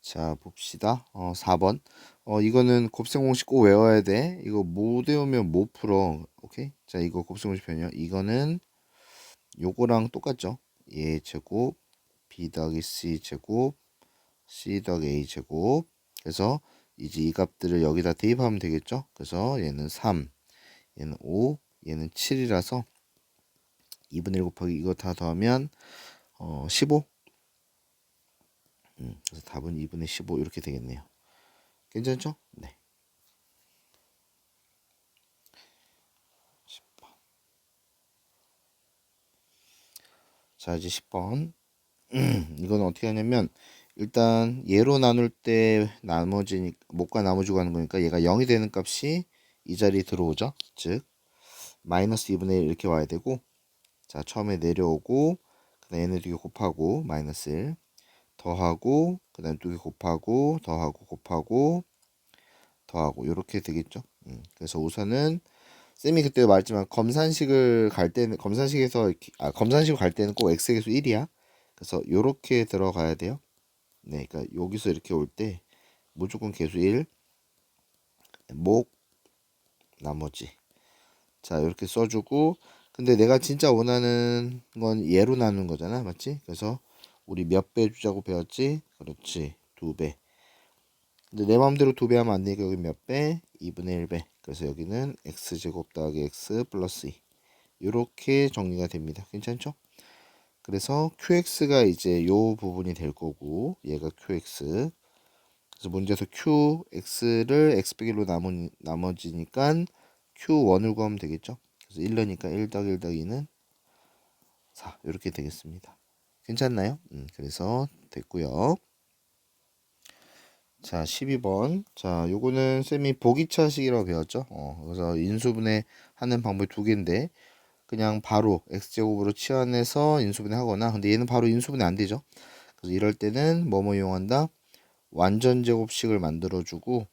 자, 봅시다. 4번. 이거는 곱셈 공식 꼭 외워야 돼. 이거 못 외우면 못 풀어. 오케이? 자, 이거 곱셈 공식 변이야. 이거는 요거랑 똑같죠? 예 제곱, b 더하기 c 제곱, c 더하기 a 제곱. 그래서 이제 이 값들을 여기다 대입하면 되겠죠? 그래서 얘는 3, 얘는 5, 얘는 7이라서 2분의 1 곱하기 이거 다 더하면 15. 그래서 답은 2분의 15 이렇게 되겠네요. 괜찮죠? 네. 10번. 자, 이제 10번. 이건 어떻게 하냐면 일단 얘로 나눌 때 나머지 못과 나머지고 하는 거니까 얘가 0이 되는 값이 이 자리에 들어오죠. 즉 마이너스 2분의 1 이렇게 와야 되고, 자 처음에 내려오고 그 다음에 얘네 두 개 곱하고 마이너스 1 더하고 그 다음에 두 개 곱하고 더하고 곱하고 더하고 이렇게 되겠죠. 그래서 우선은 쌤이 그때 말했지만 검산식을 갈 때는 검산식에서 검산식을 갈 때는 꼭 x의 계수 1이야. 그래서 요렇게 들어가야 돼요. 네, 그러니까 여기서 이렇게 올 때 무조건 계수 1, 목, 나머지. 자, 이렇게 써주고, 근데 내가 진짜 원하는 건 얘로 나누는 거잖아, 맞지? 그래서 우리 몇 배 주자고 배웠지? 그렇지, 2배. 근데 내 마음대로 2배 하면 안 되니까 여기 몇 배? 2분의 1배. 그래서 여기는 x제곱 더하기 x 플러스 2. 이렇게 정리가 됩니다. 괜찮죠? 그래서 qx가 이제 요 부분이 될 거고, 얘가 qx. 그래서 문제에서 qx를 x 빼기 1로 나머지니까 q1을 구하면 되겠죠. 그래서 1넣으니까 1 더하기 1 더하기 2는 4 이렇게 되겠습니다. 괜찮나요? 그래서 됐고요. 자, 12번. 자, 요거는 쌤이 보기차식이라고 배웠죠. 그래서 인수분해 하는 방법이 두 개인데 그냥 바로 x제곱으로 치환해서 인수분해 하거나, 근데 얘는 바로 인수분해 안 되죠. 그래서 이럴 때는 뭐뭐 이용한다? 완전 제곱식을 만들어주고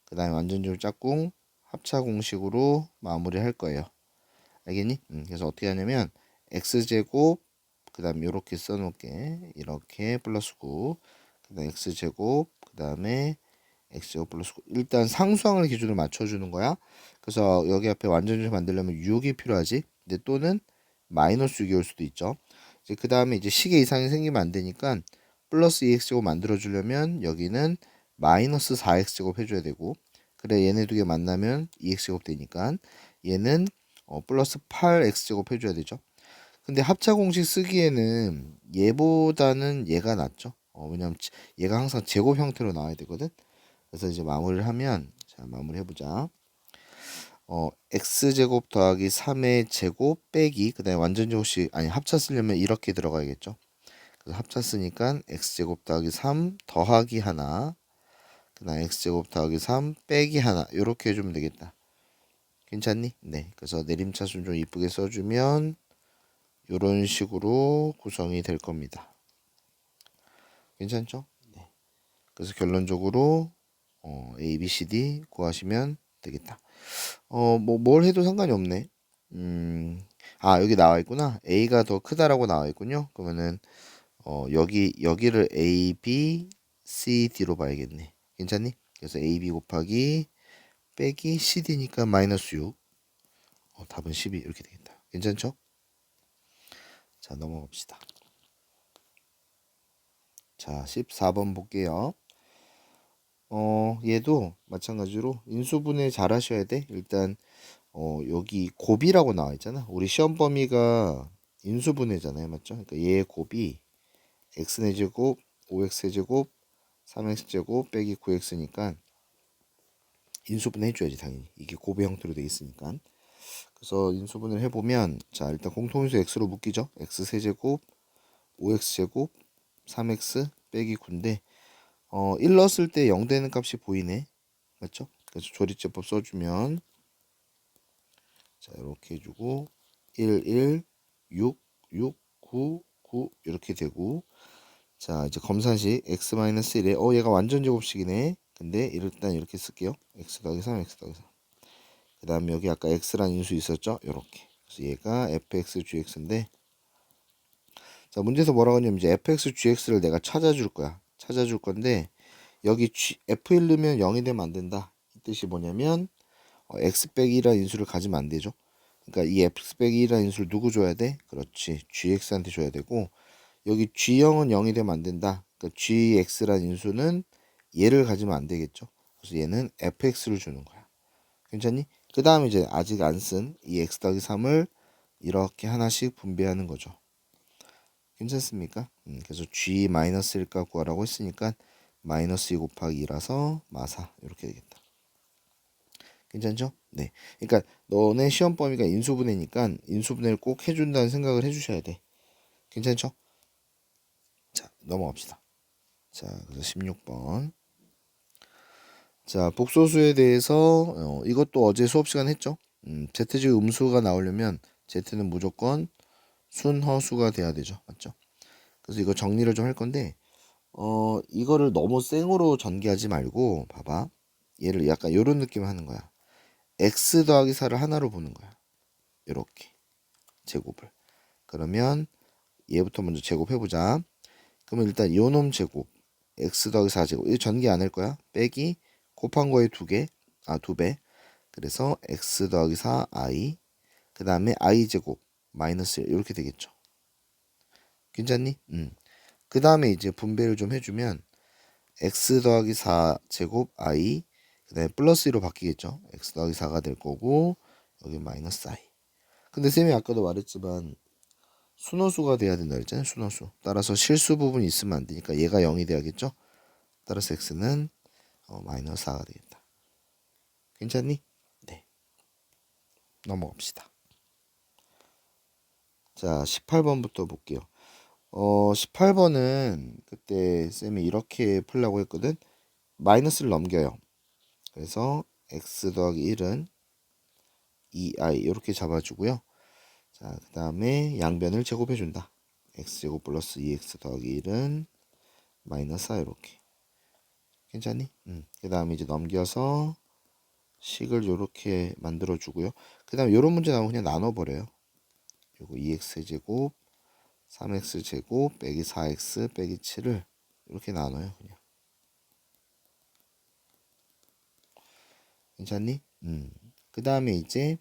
그 다음에 완전 제곱 짝꿍 합차 공식으로 마무리할 거예요. 알겠니? 그래서 어떻게 하냐면 x제곱 그 다음에 이렇게 써놓을게. 이렇게 플러스 9 그 다음에 x제곱 그 다음에 x제곱 플러스 9. 일단 상수항을 기준으로 맞춰주는 거야. 그래서 여기 앞에 완전 제곱 만들려면 6이 필요하지. 근데 또는 마이너스 6이 올 수도 있죠. 이제 그 다음에 이제 식의 이상이 생기면 안 되니까 플러스 2x제곱 만들어주려면 여기는 마이너스 4x제곱 해줘야 되고, 그래 얘네 두 개 만나면 2x제곱 되니까 얘는 플러스 8x제곱 해줘야 되죠. 근데 합차 공식 쓰기에는 얘보다는 얘가 낫죠. 왜냐면 얘가 항상 제곱 형태로 나와야 되거든. 그래서 이제 마무리를 하면, 자 마무리 해보자. x제곱 더하기 3의 제곱 빼기 그 다음에 완전 제곱식, 아니 합차 쓰려면 이렇게 들어가야겠죠. 그래서 합차 쓰니까 x제곱 더하기 3 더하기 하나 그 다음 x제곱 더하기 3 빼기 하나 이렇게 해주면 되겠다. 괜찮니? 네. 그래서 내림차순 좀 이쁘게 써주면 이런 식으로 구성이 될 겁니다. 괜찮죠? 네. 그래서 결론적으로 A, B, C, D 구하시면 되겠다. 뭘 해도 상관이 없네. 여기 나와 있구나. A가 더 크다라고 나와 있군요. 그러면은 여기를 A, B, C, D로 봐야겠네. 괜찮니? 그래서 A, B 곱하기 빼기 CD니까 마이너스 6. 답은 12 이렇게 되겠다. 괜찮죠? 자, 넘어갑시다. 자, 14번 볼게요. 얘도 마찬가지로 인수분해 잘 하셔야 돼. 일단 여기 곱이라고 나와 있잖아. 우리 시험 범위가 인수분해잖아요. 맞죠? 그러니까 얘의 곱이 x의 제곱, 5x의 제곱, 3x 제곱 빼기 9x니까 인수분해 해줘야지 당연히. 이게 곱의 형태로 돼 있으니까. 그래서 인수분해를 해보면, 자 일단 공통인수 x로 묶이죠. x 세제곱, 5x 제곱, 3x 빼기 9인데 1 넣었을 때 0 되는 값이 보이네. 맞죠? 그래서 조리제법 써주면, 자 이렇게 해주고 1, 1, 6, 6, 9, 9 이렇게 되고, 자 이제 검산식 x-1에 얘가 완전 제곱식이네. 근데 일단 이렇게 쓸게요. x 더하기 3, x 더하기 3. 그 다음에 여기 아까 x라는 인수 있었죠? 요렇게. 그래서 얘가 fx gx인데, 자 문제에서 뭐라고 하냐면 이제 fx gx를 내가 찾아줄 거야. 찾아줄 건데 여기 F1 넣으면 0이 되면 안 된다. 이 뜻이 뭐냐면 x 빼기 1이라는 인수를 가지면 안 되죠. 그러니까 이 x 빼기 1이라는 인수를 누구 줘야 돼? 그렇지. gx한테 줘야 되고 여기 g0은 0이 되면 안 된다. 그러니까 gx라는 인수는 얘를 가지면 안 되겠죠. 그래서 얘는 fx를 주는 거야. 괜찮니? 그 다음에 이제 아직 안 쓴 이 x 더하기 3을 이렇게 하나씩 분배하는 거죠. 괜찮습니까? 그래서 g-1값 구하라고 했으니까 마이너스 2 곱하기 2라서 마사 이렇게 되겠다. 괜찮죠? 네. 그러니까 너네 시험 범위가 인수분해니까 인수분해를 꼭 해준다는 생각을 해주셔야 돼. 괜찮죠? 자, 넘어갑시다. 자, 그래서 16번. 자, 복소수에 대해서 이것도 어제 수업 시간 했죠? Z지 음수가 나오려면 Z는 무조건 순허수가 돼야 되죠. 맞죠? 그래서 이거 정리를 좀 할 건데 이거를 너무 생으로 전개하지 말고 봐봐. 얘를 약간 요런 느낌을 하는 거야. x 더하기 4를 하나로 보는 거야. 요렇게 제곱을. 그러면 얘부터 먼저 제곱해보자. 그러면 일단 요놈 제곱 x 더하기 4제곱 이거 전개 안 할 거야. 빼기 곱한 거에 2개 아 2배. 그래서 x 더하기 4i 그 다음에 i 제곱 마이너스 1 이렇게 되겠죠. 괜찮니? 그 다음에 이제 분배를 좀 해주면 x 더하기 4제곱 i 그 다음에 플러스 2로 바뀌겠죠. x 더하기 4가 될 거고 여기 마이너스 i. 근데 쌤이 아까도 말했지만 순호수가 돼야 된다 그랬잖아요. 순호수. 따라서 실수 부분이 있으면 안 되니까 얘가 0이 돼야겠죠. 따라서 x는 마이너스 4가 되겠다. 괜찮니? 네. 넘어갑시다. 자 18번부터 볼게요. 18번은 그때 쌤이 이렇게 풀려고 했거든. 마이너스를 넘겨요. 그래서 x 더하기 1은 2i 이렇게 잡아주고요. 자, 그 다음에 양변을 제곱해준다. x제곱 플러스 2x 더하기 1은 마이너스 4 이렇게. 괜찮니? 그 다음에 이제 넘겨서 식을 이렇게 만들어주고요. 그 다음에 이런 문제 나오면 그냥 나눠버려요. 요거 2x제곱 3x제곱 빼기 4x 빼기 7을 이렇게 나눠요. 그냥. 괜찮니? 그 다음에 이제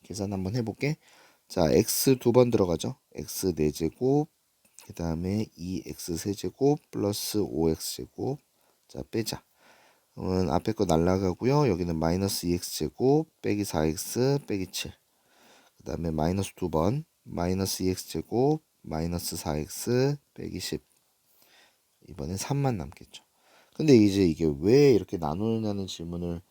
계산 한번 해볼게. 자, x 두 번 들어가죠. x 4제곱 그 다음에 2x 세제곱 플러스 5x제곱. 자, 빼자. 그러면 앞에 거 날라가고요. 여기는 마이너스 2x제곱 빼기 4x 빼기 7. 그 다음에 마이너스 두 번 마이너스 2x제곱 마이너스 4x 빼기 10. 이번엔 3만 남겠죠. 근데 이제 이게 왜 이렇게 나누느냐는 질문을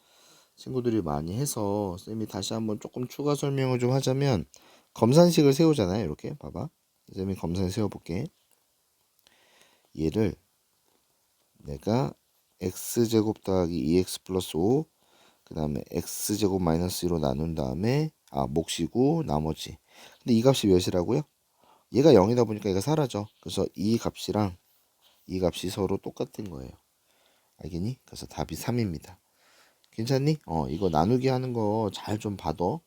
친구들이 많이 해서 쌤이 다시 한번 조금 추가 설명을 좀 하자면 검산식을 세우잖아요. 이렇게 봐봐. 쌤이 검산을 세워볼게. 얘를 내가 x제곱 더하기 2x 플러스 5 그 다음에 x제곱 마이너스 2로 나눈 다음에 몫이고 나머지. 근데 이 값이 몇이라고요? 얘가 0이다 보니까 얘가 사라져. 그래서 이 값이랑 이 값이 서로 똑같은 거예요. 알겠니? 그래서 답이 3입니다. 괜찮니? 이거 나누기 하는 거 잘 좀 봐둬.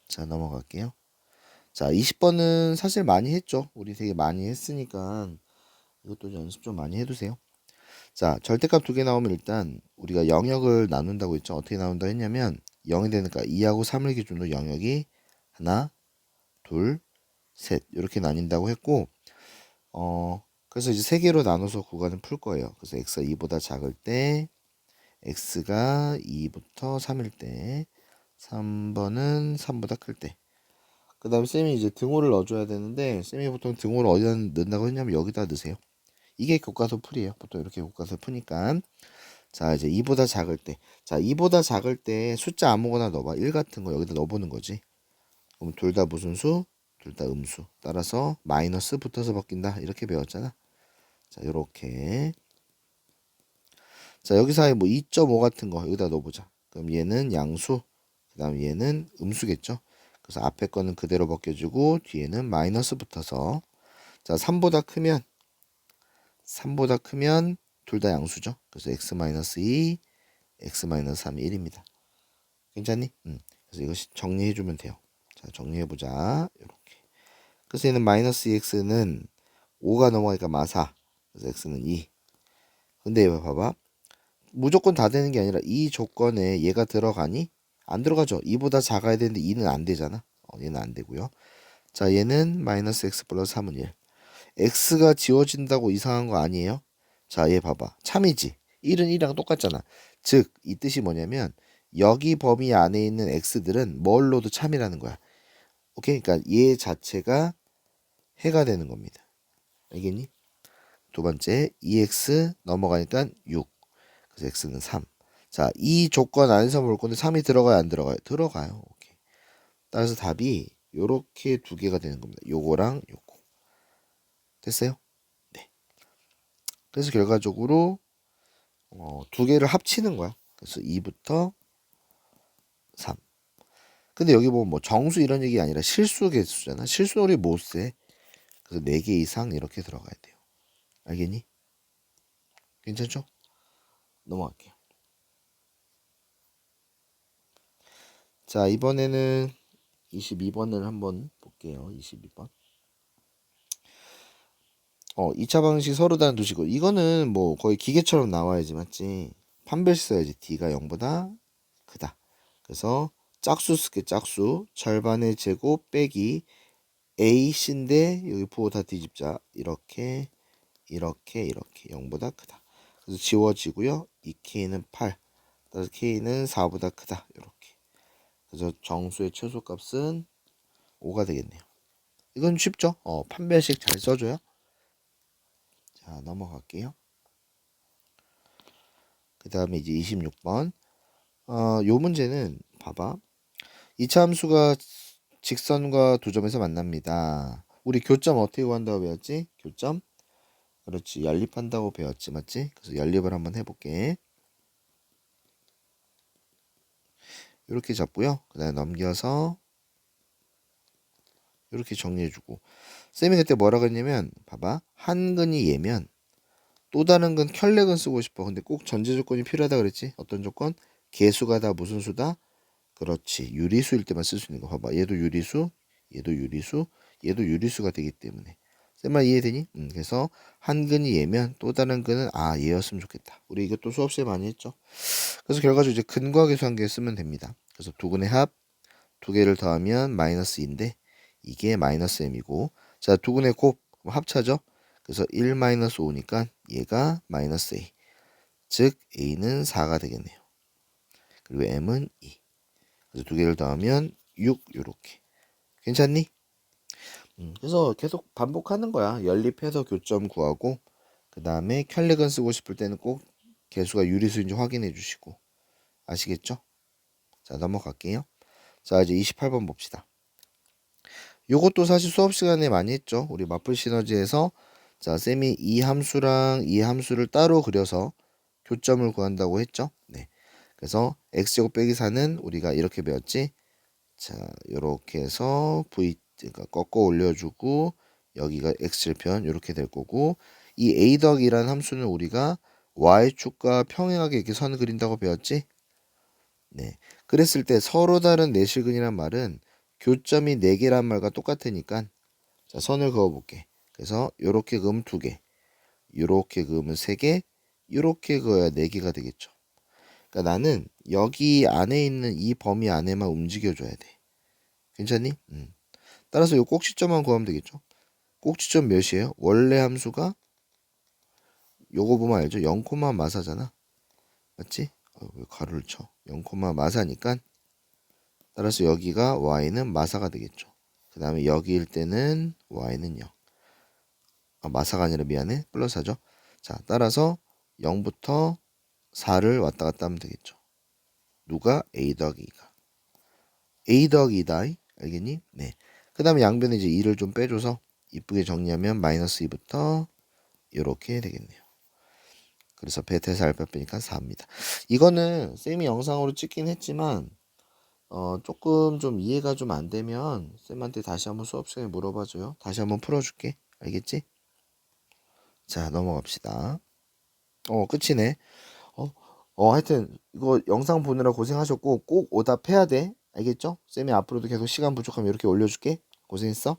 자, 넘어갈게요. 자, 20번은 사실 많이 했죠. 우리 되게 많이 했으니까 이것도 연습 좀 많이 해두세요. 자, 절대값 두 개 나오면 일단 우리가 영역을 나눈다고 했죠. 어떻게 나눈다 했냐면 0이 되니까 2하고 3을 기준으로 영역이 하나, 둘, 셋 이렇게 나뉜다고 했고 그래서 이제 세 개로 나눠서 구간을 풀 거예요. 그래서 x가 2보다 작을 때 x가 2부터 3일 때 3번은 3보다 클 때. 그 다음에 쌤이 이제 등호를 넣어줘야 되는데 쌤이 보통 등호를 어디다 넣는다고 했냐면 여기다 넣으세요. 이게 교과서 풀이에요. 보통 이렇게 교과서 푸니까. 자, 이제 2보다 작을 때. 자, 2보다 작을 때 숫자 아무거나 넣어봐. 1 같은 거 여기다 넣어보는 거지. 그럼 둘 다 무슨 수? 둘 다 음수. 따라서 마이너스 붙어서 바뀐다. 이렇게 배웠잖아. 자, 요렇게. 자, 여기서 뭐 2.5 같은 거 여기다 넣어보자. 그럼 얘는 양수. 그 다음 얘는 음수겠죠. 그래서 앞에 거는 그대로 벗겨주고 뒤에는 마이너스 붙어서. 자, 3보다 크면 둘 다 양수죠. 그래서 x-2, x-3이 1입니다. 괜찮니? 그래서 이거 정리해주면 돼요. 자, 정리해보자. 이렇게. 그래서 얘는 마이너스 2x는 5가 넘어가니까 마사. 그래서 x는 2. 근데 봐봐. 무조건 다 되는 게 아니라 이 조건에 얘가 들어가니? 안 들어가죠. 2보다 작아야 되는데 2는 안 되잖아. 얘는 안 되고요. 자, 얘는 마이너스 x 플러스 3은 1. x가 지워진다고 이상한 거 아니에요? 자, 얘 봐봐. 참이지. 1은 1이랑 똑같잖아. 즉, 이 뜻이 뭐냐면 여기 범위 안에 있는 x들은 뭘로도 참이라는 거야. 오케이? 그러니까 얘 자체가 해가 되는 겁니다. 알겠니? 두 번째, 2x 넘어가니까 6. 그래서 x는 3. 자, 이 조건 안에서 볼 건데 3이 들어가요, 안 들어가요? 들어가요. 오케이. 따라서 답이 요렇게 두 개가 되는 겁니다. 요거랑 요거. 됐어요? 네. 그래서 결과적으로 두 개를 합치는 거야. 그래서 2부터 3. 근데 여기 보면 뭐 정수 이런 얘기 아니라 실수 개수잖아. 실수는 우리 못 세. 그래서 4개 이상 이렇게 들어가야 돼요. 알겠니? 괜찮죠? 넘어갈게요. 자, 이번에는 22번을 한번 볼게요. 22번. 2차 방식 서로 다른 두시고 이거는 뭐 거의 기계처럼 나와야지 맞지? 판별식 써야지. D가 0보다 크다. 그래서 짝수 쓸게. 짝수 절반의 제곱 빼기 AC인데 여기 부호 다 뒤집자. 이렇게 0보다 크다. 그래서 지워지고요. 이 K는 8. 따라서 K는 4보다 크다. 이렇게. 그래서 정수의 최소값은 5가 되겠네요. 이건 쉽죠? 판별식 잘 써줘요. 자, 넘어갈게요. 그 다음에 이제 26번. 요 문제는 봐봐. 2차 함수가 직선과 두 점에서 만납니다. 우리 교점 어떻게 구한다고 배웠지? 교점? 그렇지. 연립한다고 배웠지. 맞지? 그래서 연립을 한번 해볼게. 이렇게 잡고요. 그 다음에 넘겨서 이렇게 정리해주고. 쌤이 그때 뭐라고 했냐면 봐봐. 한 근이 얘면 또 다른 근 켤레근 쓰고 싶어. 근데 꼭 전제 조건이 필요하다 그랬지? 어떤 조건? 개수가 다 무슨 수다? 그렇지. 유리수일 때만 쓸 수 있는 거 봐봐. 얘도 유리수, 얘도 유리수, 얘도 유리수가 되기 때문에. 쌤 말 이해되니? 그래서 한 근이 얘면 또 다른 근은 얘였으면 좋겠다. 우리 이것도 수업 시에 많이 했죠. 그래서 결과적으로 이제 근과 계수한개 쓰면 됩니다. 그래서 두 근의 합, 두 개를 더하면 마이너스 2인데 이게 마이너스 m이고, 자, 두 근의 곱 합차죠. 그래서 1 마이너스 5니까 얘가 마이너스 a. 즉 a는 4가 되겠네요. 그리고 m은 2. 그래서 두 개를 더하면 6 요렇게. 괜찮니? 그래서 계속 반복하는 거야. 연립해서 교점 구하고 그 다음에 켤레근 쓰고 싶을 때는 꼭 개수가 유리수인지 확인해 주시고. 아시겠죠? 자, 넘어갈게요. 자, 이제 28번 봅시다. 요것도 사실 수업 시간에 많이 했죠. 우리 마플 시너지에서 자, 쌤이 이 함수랑 이 함수를 따로 그려서 교점을 구한다고 했죠. 네. 그래서 x제곱 빼기 4는 우리가 이렇게 배웠지. 자, 요렇게 해서 v 그러니까 꺾어 올려주고 여기가 x절편 이렇게 될 거고, 이 a 덕이라는 함수는 우리가 y축과 평행하게 이렇게 선 그린다고 배웠지. 네. 그랬을 때 서로 다른 내실근이란 말은 교점이 4개란 말과 똑같으니까 자, 선을 그어 볼게. 그래서 요렇게 그으면 2개, 요렇게 그으면 3개, 요렇게 그어야 4개가 되겠죠. 그러니까 나는 여기 안에 있는 이 범위 안에만 움직여줘야 돼. 괜찮니? 따라서 요 꼭지점만 구하면 되겠죠. 꼭지점 몇이에요? 원래 함수가 요거 보면 알죠? 0, 마사잖아. 맞지? 왜 가로를 쳐? 0, 마사니까 따라서 여기가 y는 마사가 되겠죠. 그 다음에 여기일 때는 y는 0. 마사가 아니라 미안해. 플러스 하죠. 자, 따라서 0부터 4를 왔다 갔다 하면 되겠죠. 누가? a 더하기 2가. a 더하기 2다. 알겠니? 네. 그 다음에 양변에 이제 2를 좀 빼줘서 이쁘게 정리하면 마이너스 2부터 이렇게 되겠네요. 그래서 베타에서 알파 빼니까 4입니다. 이거는 쌤이 영상으로 찍긴 했지만 조금 좀 이해가 좀 안 되면 쌤한테 다시 한번 수업 시간에 물어봐줘요. 다시 한번 풀어줄게. 알겠지? 자, 넘어갑시다. 끝이네. 하여튼 이거 영상 보느라 고생하셨고 꼭 오답해야 돼. 알겠죠? 쌤이 앞으로도 계속 시간 부족하면 이렇게 올려줄게. 고생했어.